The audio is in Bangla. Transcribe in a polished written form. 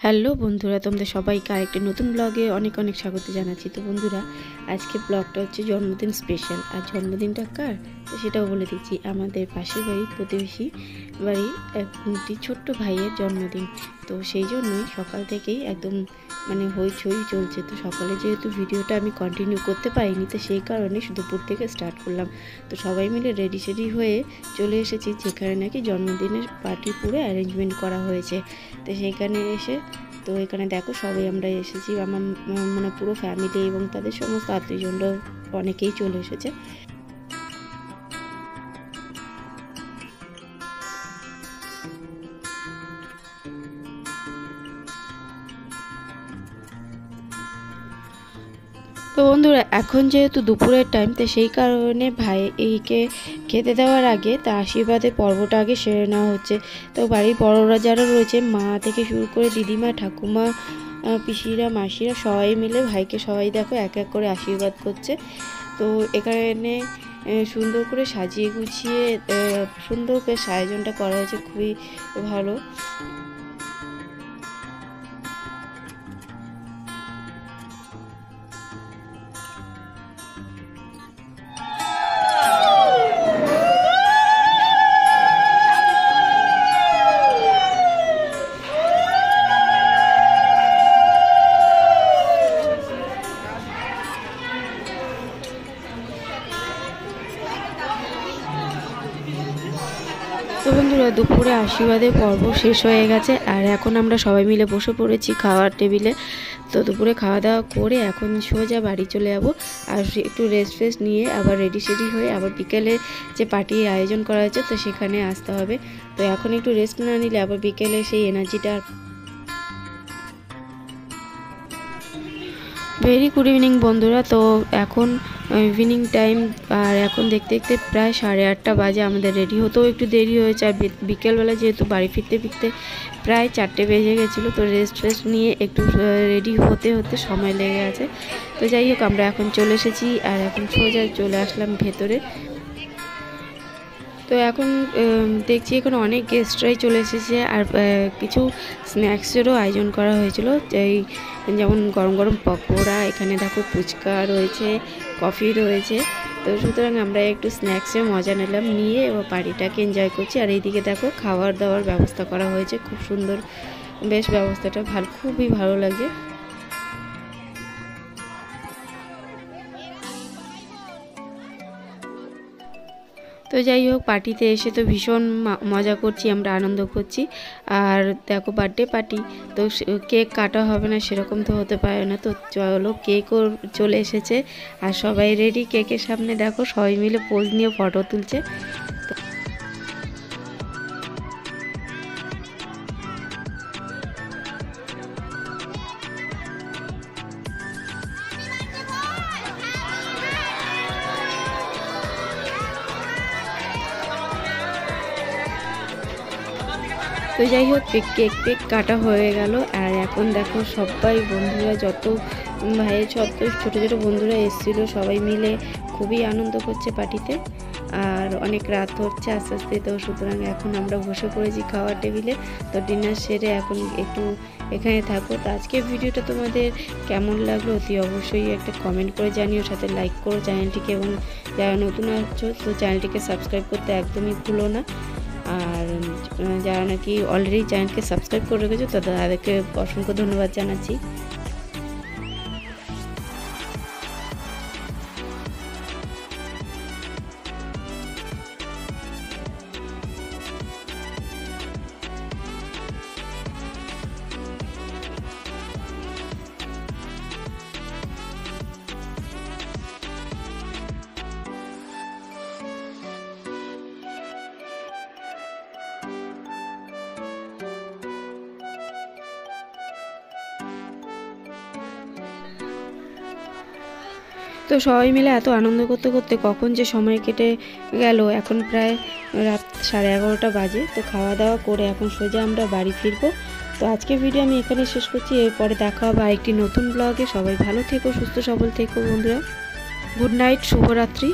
হ্যালো বন্ধুরা, তোমাদের সবাইকে আরেকটি নতুন ব্লগে অনেক অনেক স্বাগত জানাচ্ছি। তো বন্ধুরা, আজকে ব্লগটা হচ্ছে জন্মদিন স্পেশাল। আর জন্মদিনটা কার তো সেটাও বলে দিচ্ছি। আমাদের পাশের বাড়ির প্রতিবেশী বাড়ির একটি ছোট্ট ভাইয়ের জন্মদিন। তো সেই জন্যই সকাল থেকেই একদম হইচই চলছে। তো সকালে যেহেতু ভিডিওটা আমি কন্টিনিউ করতে পারিনি, তো সেই কারণে দুপুর থেকে স্টার্ট করলাম। তো সবাই মিলে রেডি সেডি হয়ে চলে এসেছি যেখানে নাকি জন্মদিনের পার্টি পুরো অ্যারেঞ্জমেন্ট করা হয়েছে। তো সেইখানে এসে তো এখানে দেখো সবাই আমরা এসেছি, আমার পুরো ফ্যামিলি এবং তাদের সমস্ত আত্মীয়জনরাও অনেকেই চলে এসেছে। তো বন্ধুরা, এখন যেহেতু দুপুরের টাইম, তো সেই কারণে ভাই এইকে খেতে দেওয়ার আগে তা আশীর্বাদের পর্বটা আগে সেরে নেওয়া হচ্ছে। তো বাড়ির বড়রা যারা রয়েছে, মা থেকে শুরু করে দিদিমা, ঠাকুমা, পিসিরা, মাসিরা সবাই মিলে ভাইকে সবাই দেখো এক এক করে আশীর্বাদ করছে। তো এখানে সুন্দর করে সাজিয়ে গুছিয়ে সুন্দর করে আয়োজনটা করা হয়েছে, খুবই ভালো। তো বন্ধুরা, দুপুরে আশীর্বাদের পর্ব শেষ হয়ে গেছে, আর এখন আমরা সবাই মিলে বসে পড়েছি খাওয়ার টেবিলে। তো দুপুরে খাওয়া দাওয়া করে এখন সোজা বাড়ি চলে যাব, আর একটু রেস্ট নিয়ে আবার রেডি সেডি হয়ে আবার বিকেলে যে পার্টির আয়োজন করা হয়েছে তো সেখানে আসতে হবে। তো এখন একটু রেস্ট না নিলে আবার বিকেলে সেই এনার্জিটা। ভেরি গুড ইভিনিং বন্ধুরা। তো এখন ইভিনিং টাইম, আর এখন দেখতে দেখতে প্রায় 8:30 বাজে। আমাদের রেডি হতেও একটু দেরি হয়েছে, আর বিকেলবেলা যেহেতু বাড়ি ফিরতে প্রায় 4টে বেজে গেছিলো। তো রেস্ট নিয়ে একটু রেডি হতে সময় লেগে আছে। তো যাই হোক, আমরা এখন চলে এসেছি, আর এখন সোজা চলে আসলাম ভেতরে। তো এখন দেখছি এখানে অনেক গেস্টরাই চলে এসেছে, আর কিছু স্ন্যাক্সেরও আয়োজন করা হয়েছিল, যেমন গরম গরম পকোড়া, এখানে দেখো ফুচকা রয়েছে, কফি রয়েছে। তো সুতরাং আমরা একটু স্ন্যাক্সের মজা নিয়ে এবার পার্টিটাকে এনজয় করছি। আর এইদিকে দেখো খাবার দাবার ব্যবস্থা করা হয়েছে, খুব সুন্দর, বেশ ব্যবস্থাটা খুবই ভালো লাগছে। তো যাই হোক, পার্টিতে এসে তো ভীষণ মজা করছি, আমরা আনন্দ করছি। আর দেখো বার্থডে পার্টি, তো কেক কাটা হবে না সেরকম তো হতে পারে না। তো চলো, কেকও চলে এসেছে, আর সবাই রেডি। কেকের সামনে দেখো সবাই মিলে পোজ নিয়ে ফটো তুলছে। তো যাই হোক, কেক কাটা হয়ে গেল, আর এখন দেখো সবাই বন্ধুরা, যত ভাইয়ের ছোটো ছোটো বন্ধুরা এসেছিলো সবাই মিলে খুবই আনন্দ করছে পার্টিতে। আর অনেক রাত হচ্ছে আস্তে আস্তে, তো সুতরাং এখন আমরা বসে পড়েছি খাওয়ার টেবিলে। তো ডিনার সেরে এখন একটু এখানে থাকবো। তো আজকের ভিডিওটা তোমাদের কেমন লাগলো অতি অবশ্যই একটা কমেন্ট করে জানিও, সাথে লাইক করো চ্যানেলটিকে, এবং যারা নতুন আছো তো চ্যানেলটিকে সাবস্ক্রাইব করতে একদমই ভুলো না। আর যারা নাকি অলরেডি চ্যানেলকে সাবস্ক্রাইব করে রেখেছো তাদেরকে অসংখ্য ধন্যবাদ জানাচ্ছি। তো সবাই মিলে এত আনন্দ করতে করতে কখন যে সময় কেটে গেল, এখন প্রায় রাত 11:30 বাজে। তো খাওয়া দাওয়া করে এখন সোজা আমরা বাড়ি ফিরবো। তো আজকের ভিডিও আমি এখানে শেষ করছি, এরপরে দেখা হবে আরেকটি নতুন ব্লগে। সবাই ভালো থেকো, সুস্থ সবল থেকো বন্ধুরা। গুড নাইট, শুভরাত্রি।